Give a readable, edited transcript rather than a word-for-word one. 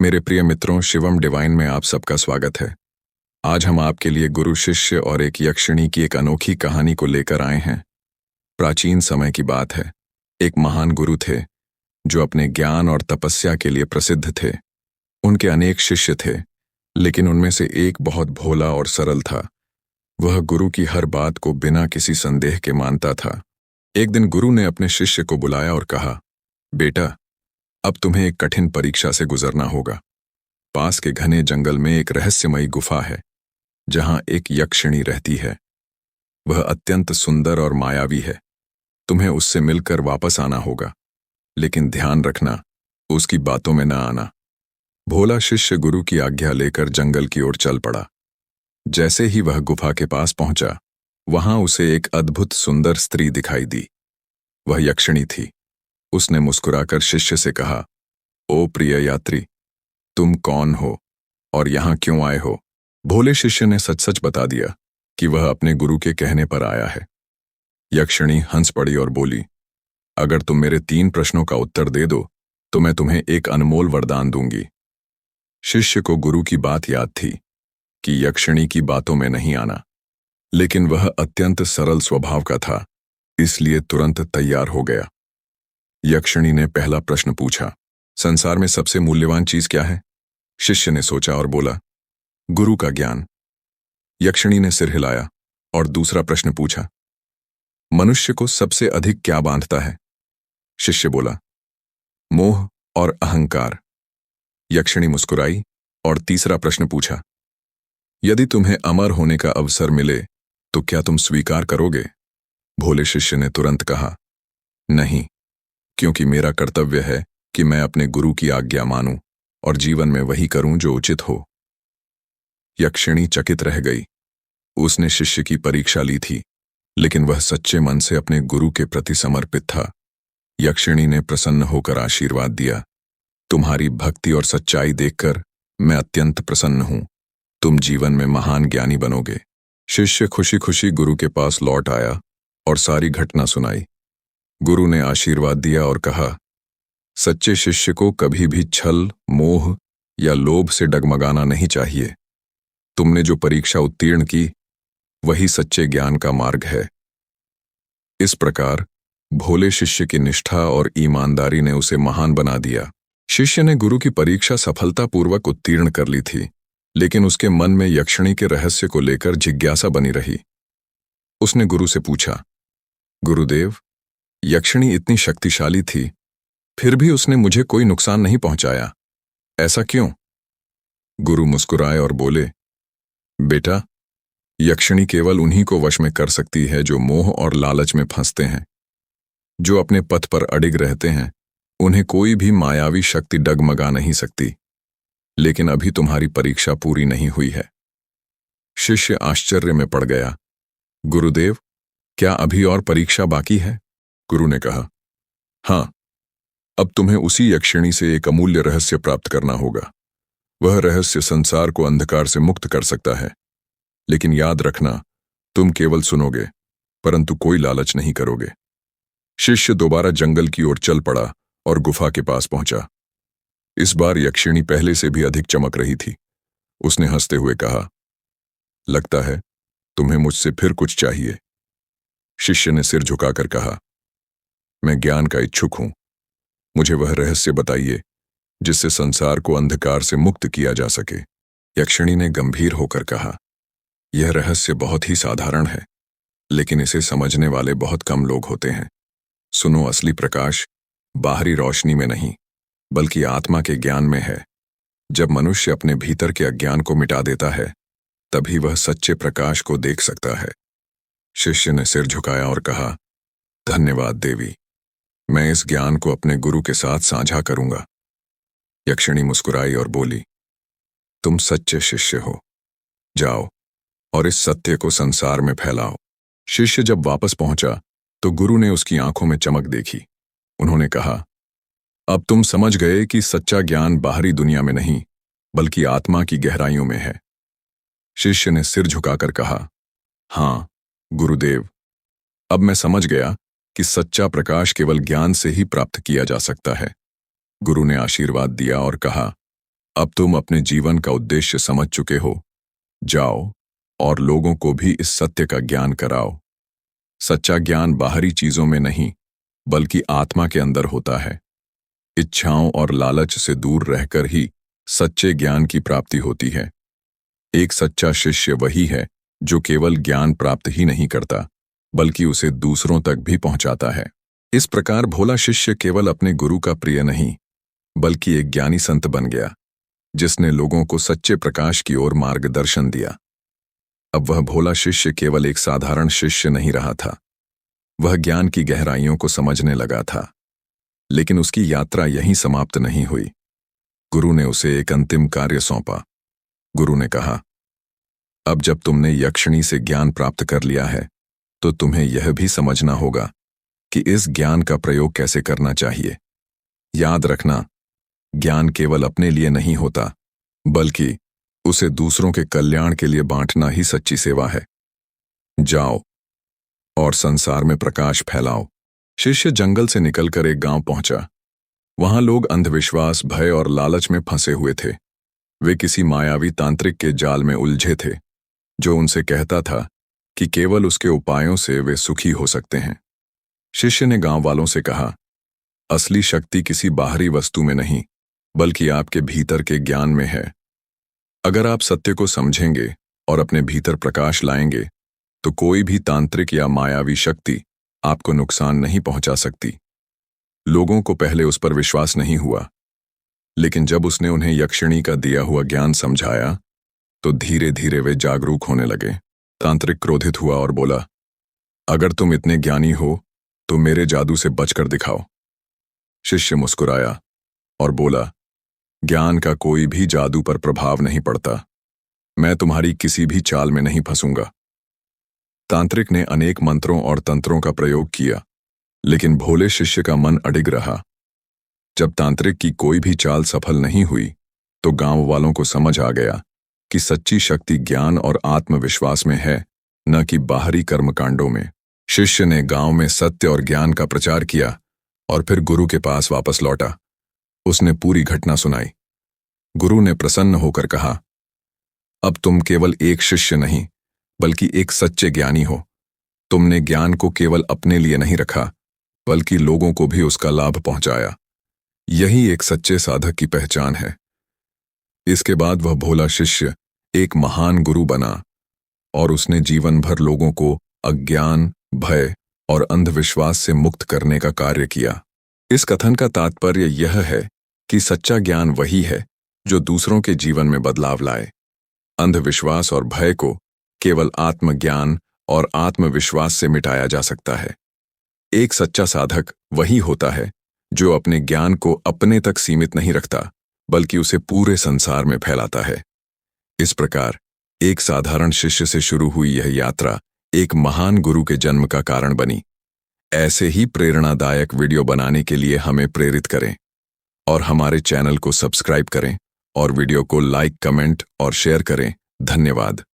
मेरे प्रिय मित्रों, शिवम डिवाइन में आप सबका स्वागत है। आज हम आपके लिए गुरु शिष्य और एक यक्षिणी की एक अनोखी कहानी को लेकर आए हैं। प्राचीन समय की बात है। एक महान गुरु थे जो अपने ज्ञान और तपस्या के लिए प्रसिद्ध थे। उनके अनेक शिष्य थे, लेकिन उनमें से एक बहुत भोला और सरल था। वह गुरु की हर बात को बिना किसी संदेह के मानता था। एक दिन गुरु ने अपने शिष्य को बुलाया और कहा, बेटा, अब तुम्हें एक कठिन परीक्षा से गुजरना होगा। पास के घने जंगल में एक रहस्यमयी गुफा है, जहां एक यक्षिणी रहती है। वह अत्यंत सुंदर और मायावी है। तुम्हें उससे मिलकर वापस आना होगा, लेकिन ध्यान रखना, उसकी बातों में न आना। भोला शिष्य गुरु की आज्ञा लेकर जंगल की ओर चल पड़ा। जैसे ही वह गुफा के पास पहुंचा, वहां उसे एक अद्भुत सुंदर स्त्री दिखाई दी। वह यक्षिणी थी। उसने मुस्कुराकर शिष्य से कहा, ओ प्रिय यात्री, तुम कौन हो और यहां क्यों आए हो? भोले शिष्य ने सच सच बता दिया कि वह अपने गुरु के कहने पर आया है। यक्षिणी हंस पड़ी और बोली, अगर तुम मेरे 3 प्रश्नों का उत्तर दे दो तो मैं तुम्हें एक अनमोल वरदान दूंगी। शिष्य को गुरु की बात याद थी कि यक्षिणी की बातों में नहीं आना, लेकिन वह अत्यंत सरल स्वभाव का था, इसलिए तुरंत तैयार हो गया। यक्षिणी ने पहला प्रश्न पूछा, संसार में सबसे मूल्यवान चीज क्या है? शिष्य ने सोचा और बोला, गुरु का ज्ञान। यक्षिणी ने सिर हिलाया और दूसरा प्रश्न पूछा, मनुष्य को सबसे अधिक क्या बांधता है? शिष्य बोला, मोह और अहंकार। यक्षिणी मुस्कुराई और तीसरा प्रश्न पूछा, यदि तुम्हें अमर होने का अवसर मिले तो क्या तुम स्वीकार करोगे? भोले शिष्य ने तुरंत कहा, नहीं, क्योंकि मेरा कर्तव्य है कि मैं अपने गुरु की आज्ञा मानूं और जीवन में वही करूं जो उचित हो। यक्षिणी चकित रह गई। उसने शिष्य की परीक्षा ली थी, लेकिन वह सच्चे मन से अपने गुरु के प्रति समर्पित था। यक्षिणी ने प्रसन्न होकर आशीर्वाद दिया, तुम्हारी भक्ति और सच्चाई देखकर मैं अत्यंत प्रसन्न हूं। तुम जीवन में महान ज्ञानी बनोगे। शिष्य खुशी खुशी गुरु के पास लौट आया और सारी घटना सुनाई। गुरु ने आशीर्वाद दिया और कहा, सच्चे शिष्य को कभी भी छल, मोह या लोभ से डगमगाना नहीं चाहिए। तुमने जो परीक्षा उत्तीर्ण की, वही सच्चे ज्ञान का मार्ग है। इस प्रकार भोले शिष्य की निष्ठा और ईमानदारी ने उसे महान बना दिया। शिष्य ने गुरु की परीक्षा सफलतापूर्वक उत्तीर्ण कर ली थी, लेकिन उसके मन में यक्षिणी के रहस्य को लेकर जिज्ञासा बनी रही। उसने गुरु से पूछा, गुरुदेव, यक्षिणी इतनी शक्तिशाली थी, फिर भी उसने मुझे कोई नुकसान नहीं पहुंचाया, ऐसा क्यों? गुरु मुस्कुराए और बोले, बेटा, यक्षिणी केवल उन्हीं को वश में कर सकती है जो मोह और लालच में फंसते हैं। जो अपने पथ पर अडिग रहते हैं, उन्हें कोई भी मायावी शक्ति डगमगा नहीं सकती। लेकिन अभी तुम्हारी परीक्षा पूरी नहीं हुई है। शिष्य आश्चर्य में पड़ गया। गुरुदेव, क्या अभी और परीक्षा बाकी है? गुरु ने कहा, हाँ, अब तुम्हें उसी यक्षिणी से एक अमूल्य रहस्य प्राप्त करना होगा। वह रहस्य संसार को अंधकार से मुक्त कर सकता है। लेकिन याद रखना, तुम केवल सुनोगे, परंतु कोई लालच नहीं करोगे। शिष्य दोबारा जंगल की ओर चल पड़ा और गुफा के पास पहुंचा। इस बार यक्षिणी पहले से भी अधिक चमक रही थी। उसने हंसते हुए कहा, लगता है तुम्हें मुझसे फिर कुछ चाहिए। शिष्य ने सिर झुकाकर कहा, मैं ज्ञान का इच्छुक हूं। मुझे वह रहस्य बताइए जिससे संसार को अंधकार से मुक्त किया जा सके। यक्षिणी ने गंभीर होकर कहा, यह रहस्य बहुत ही साधारण है, लेकिन इसे समझने वाले बहुत कम लोग होते हैं। सुनो, असली प्रकाश बाहरी रोशनी में नहीं, बल्कि आत्मा के ज्ञान में है। जब मनुष्य अपने भीतर के अज्ञान को मिटा देता है, तभी वह सच्चे प्रकाश को देख सकता है। शिष्य ने सिर झुकाया और कहा, धन्यवाद देवी, मैं इस ज्ञान को अपने गुरु के साथ साझा करूंगा। यक्षिणी मुस्कुराई और बोली, तुम सच्चे शिष्य हो। जाओ और इस सत्य को संसार में फैलाओ। शिष्य जब वापस पहुंचा तो गुरु ने उसकी आंखों में चमक देखी। उन्होंने कहा, अब तुम समझ गए कि सच्चा ज्ञान बाहरी दुनिया में नहीं, बल्कि आत्मा की गहराइयों में है। शिष्य ने सिर झुकाकर कहा, हाँ गुरुदेव, अब मैं समझ गया कि सच्चा प्रकाश केवल ज्ञान से ही प्राप्त किया जा सकता है। गुरु ने आशीर्वाद दिया और कहा, अब तुम अपने जीवन का उद्देश्य समझ चुके हो। जाओ और लोगों को भी इस सत्य का ज्ञान कराओ। सच्चा ज्ञान बाहरी चीजों में नहीं, बल्कि आत्मा के अंदर होता है। इच्छाओं और लालच से दूर रहकर ही सच्चे ज्ञान की प्राप्ति होती है। एक सच्चा शिष्य वही है जो केवल ज्ञान प्राप्त ही नहीं करता, बल्कि उसे दूसरों तक भी पहुंचाता है। इस प्रकार भोला शिष्य केवल अपने गुरु का प्रिय नहीं, बल्कि एक ज्ञानी संत बन गया, जिसने लोगों को सच्चे प्रकाश की ओर मार्गदर्शन दिया। अब वह भोला शिष्य केवल एक साधारण शिष्य नहीं रहा था। वह ज्ञान की गहराइयों को समझने लगा था। लेकिन उसकी यात्रा यहीं समाप्त नहीं हुई। गुरु ने उसे एक अंतिम कार्य सौंपा। गुरु ने कहा, अब जब तुमने यक्षिणी से ज्ञान प्राप्त कर लिया है, तो तुम्हें यह भी समझना होगा कि इस ज्ञान का प्रयोग कैसे करना चाहिए। याद रखना, ज्ञान केवल अपने लिए नहीं होता, बल्कि उसे दूसरों के कल्याण के लिए बांटना ही सच्ची सेवा है। जाओ और संसार में प्रकाश फैलाओ। शिष्य जंगल से निकलकर एक गांव पहुंचा। वहां लोग अंधविश्वास, भय और लालच में फंसे हुए थे। वे किसी मायावी तांत्रिक के जाल में उलझे थे, जो उनसे कहता था कि केवल उसके उपायों से वे सुखी हो सकते हैं। शिष्य ने गांव वालों से कहा, असली शक्ति किसी बाहरी वस्तु में नहीं, बल्कि आपके भीतर के ज्ञान में है। अगर आप सत्य को समझेंगे और अपने भीतर प्रकाश लाएंगे, तो कोई भी तांत्रिक या मायावी शक्ति आपको नुकसान नहीं पहुंचा सकती। लोगों को पहले उस पर विश्वास नहीं हुआ, लेकिन जब उसने उन्हें यक्षिणी का दिया हुआ ज्ञान समझाया, तो धीरे धीरे वे जागरूक होने लगे। तांत्रिक क्रोधित हुआ और बोला, अगर तुम इतने ज्ञानी हो तो मेरे जादू से बचकर दिखाओ। शिष्य मुस्कुराया और बोला, ज्ञान का कोई भी जादू पर प्रभाव नहीं पड़ता। मैं तुम्हारी किसी भी चाल में नहीं फंसूंगा। तांत्रिक ने अनेक मंत्रों और तंत्रों का प्रयोग किया, लेकिन भोले शिष्य का मन अडिग रहा। जब तांत्रिक की कोई भी चाल सफल नहीं हुई, तो गांव वालों को समझ आ गया कि सच्ची शक्ति ज्ञान और आत्मविश्वास में है, न कि बाहरी कर्मकांडों में। शिष्य ने गांव में सत्य और ज्ञान का प्रचार किया और फिर गुरु के पास वापस लौटा। उसने पूरी घटना सुनाई। गुरु ने प्रसन्न होकर कहा, अब तुम केवल एक शिष्य नहीं, बल्कि एक सच्चे ज्ञानी हो। तुमने ज्ञान को केवल अपने लिए नहीं रखा, बल्कि लोगों को भी उसका लाभ पहुंचाया। यही एक सच्चे साधक की पहचान है। इसके बाद वह भोला शिष्य एक महान गुरु बना और उसने जीवन भर लोगों को अज्ञान, भय और अंधविश्वास से मुक्त करने का कार्य किया। इस कथन का तात्पर्य यह है कि सच्चा ज्ञान वही है जो दूसरों के जीवन में बदलाव लाए। अंधविश्वास और भय को केवल आत्मज्ञान और आत्मविश्वास से मिटाया जा सकता है। एक सच्चा साधक वही होता है जो अपने ज्ञान को अपने तक सीमित नहीं रखता, बल्कि उसे पूरे संसार में फैलाता है। इस प्रकार एक साधारण शिष्य से शुरू हुई यह यात्रा एक महान गुरु के जन्म का कारण बनी। ऐसे ही प्रेरणादायक वीडियो बनाने के लिए हमें प्रेरित करें और हमारे चैनल को सब्सक्राइब करें और वीडियो को लाइक, कमेंट और शेयर करें। धन्यवाद।